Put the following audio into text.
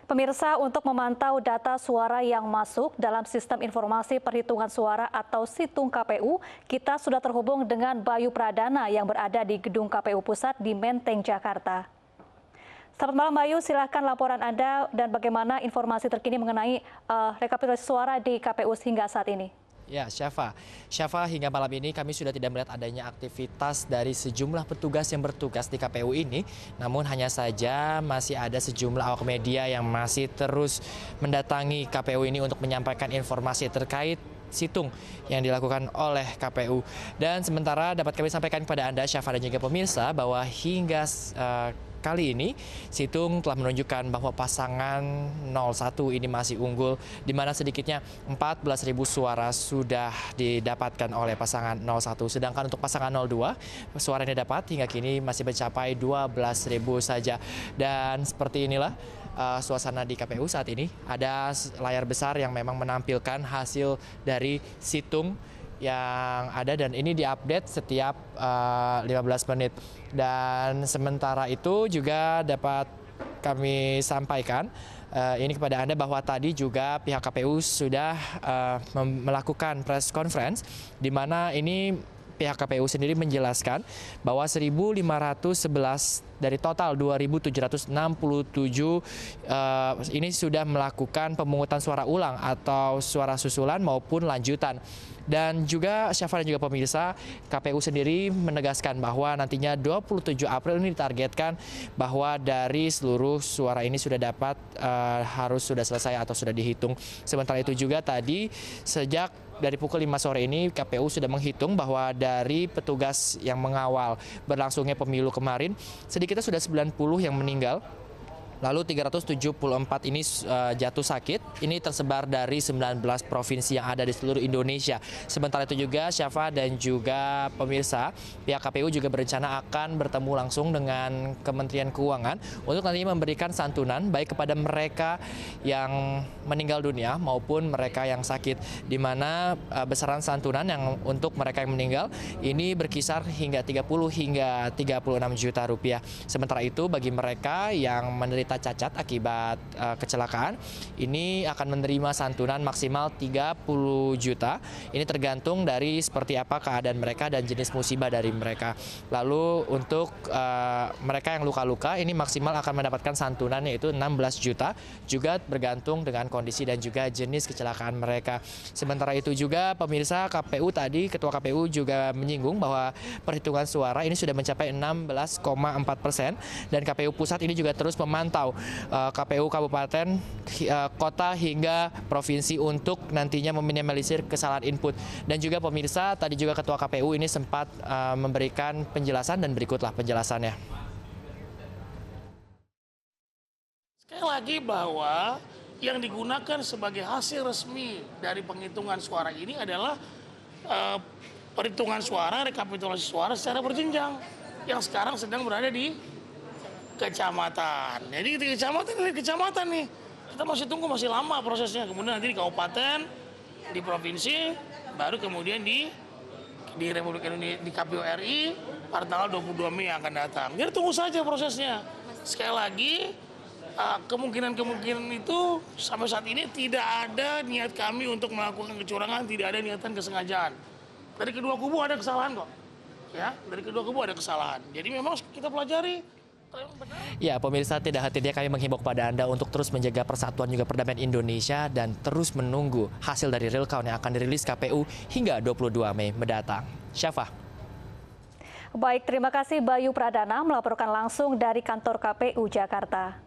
Pemirsa, untuk memantau data suara yang masuk dalam sistem informasi perhitungan suara atau Situng KPU, kita sudah terhubung dengan Bayu Pradana yang berada di Gedung KPU Pusat di Menteng, Jakarta. Selamat malam Bayu, silahkan laporan Anda dan bagaimana informasi terkini mengenai rekapitulasi suara di KPU hingga saat ini. Ya, Syafa, hingga malam ini kami sudah tidak melihat adanya aktivitas dari sejumlah petugas yang bertugas di KPU ini. Namun hanya saja masih ada sejumlah awak media yang masih terus mendatangi KPU ini untuk menyampaikan informasi terkait situng yang dilakukan oleh KPU. Dan sementara dapat kami sampaikan kepada Anda, Syafa dan juga pemirsa, bahwa hingga kali ini situng telah menunjukkan bahwa pasangan 01 ini masih unggul, di mana sedikitnya 14.000 suara sudah didapatkan oleh pasangan 01. Sedangkan untuk pasangan 02, suara yang didapat hingga kini masih mencapai 12.000 saja. Dan seperti inilah suasana di KPU saat ini. Ada layar besar yang memang menampilkan hasil dari situng yang ada, dan ini diupdate setiap 15 menit. Dan sementara itu juga dapat kami sampaikan ini kepada Anda bahwa tadi juga pihak KPU sudah melakukan press conference, di mana ini pihak KPU sendiri menjelaskan bahwa 1.511 dari total 2.767 ini sudah melakukan pemungutan suara ulang atau suara susulan maupun lanjutan. Dan juga Syafa dan juga pemirsa, KPU sendiri menegaskan bahwa nantinya 27 April ini ditargetkan bahwa dari seluruh suara ini sudah dapat harus sudah selesai atau sudah dihitung. Sementara itu juga tadi sejak dari pukul 5 sore ini KPU sudah menghitung bahwa dari petugas yang mengawal berlangsungnya pemilu kemarin sedikitnya sudah 90 yang meninggal. Lalu 374 ini jatuh sakit, ini tersebar dari 19 provinsi yang ada di seluruh Indonesia. Sementara itu juga Syafa dan juga pemirsa, pihak KPU juga berencana akan bertemu langsung dengan Kementerian Keuangan untuk nantinya memberikan santunan baik kepada mereka yang meninggal dunia maupun mereka yang sakit, di mana besaran santunan yang untuk mereka yang meninggal ini berkisar hingga 30 hingga 36 juta rupiah. Sementara itu bagi mereka yang menderita cacat akibat kecelakaan ini akan menerima santunan maksimal 30 juta. Ini tergantung dari seperti apa keadaan mereka dan jenis musibah dari mereka. Lalu untuk mereka yang luka-luka ini maksimal akan mendapatkan santunan yaitu 16 juta, juga bergantung dengan kondisi dan juga jenis kecelakaan mereka. Sementara itu juga pemirsa, KPU tadi Ketua KPU juga menyinggung bahwa perhitungan suara ini sudah mencapai 16,4% dan KPU Pusat ini juga terus memantau KPU kabupaten, kota hingga provinsi untuk nantinya meminimalisir kesalahan input. Dan juga pemirsa, tadi juga Ketua KPU ini sempat memberikan penjelasan dan berikutlah penjelasannya. Sekali lagi bahwa yang digunakan sebagai hasil resmi dari penghitungan suara ini adalah perhitungan suara, rekapitulasi suara secara berjenjang yang sekarang sedang berada di kecamatan. Jadi di kecamatan nih, kita masih tunggu, masih lama prosesnya. Kemudian nanti di kabupaten, di provinsi, baru kemudian di Republik Indonesia, di KPU RI pada tanggal 22 Mei yang akan datang. Jadi tunggu saja prosesnya. Sekali lagi, kemungkinan itu sampai saat ini tidak ada niat kami untuk melakukan kecurangan, tidak ada niatan kesengajaan. Dari kedua kubu ada kesalahan kok. Ya, dari kedua kubu ada kesalahan. Jadi memang kita pelajari. Ya, pemirsa, tidak hati-hati kami menghimbau kepada Anda untuk terus menjaga persatuan juga perdamaian Indonesia dan terus menunggu hasil dari real count yang akan dirilis KPU hingga 22 Mei mendatang. Syafa. Baik, terima kasih Bayu Pradana melaporkan langsung dari kantor KPU Jakarta.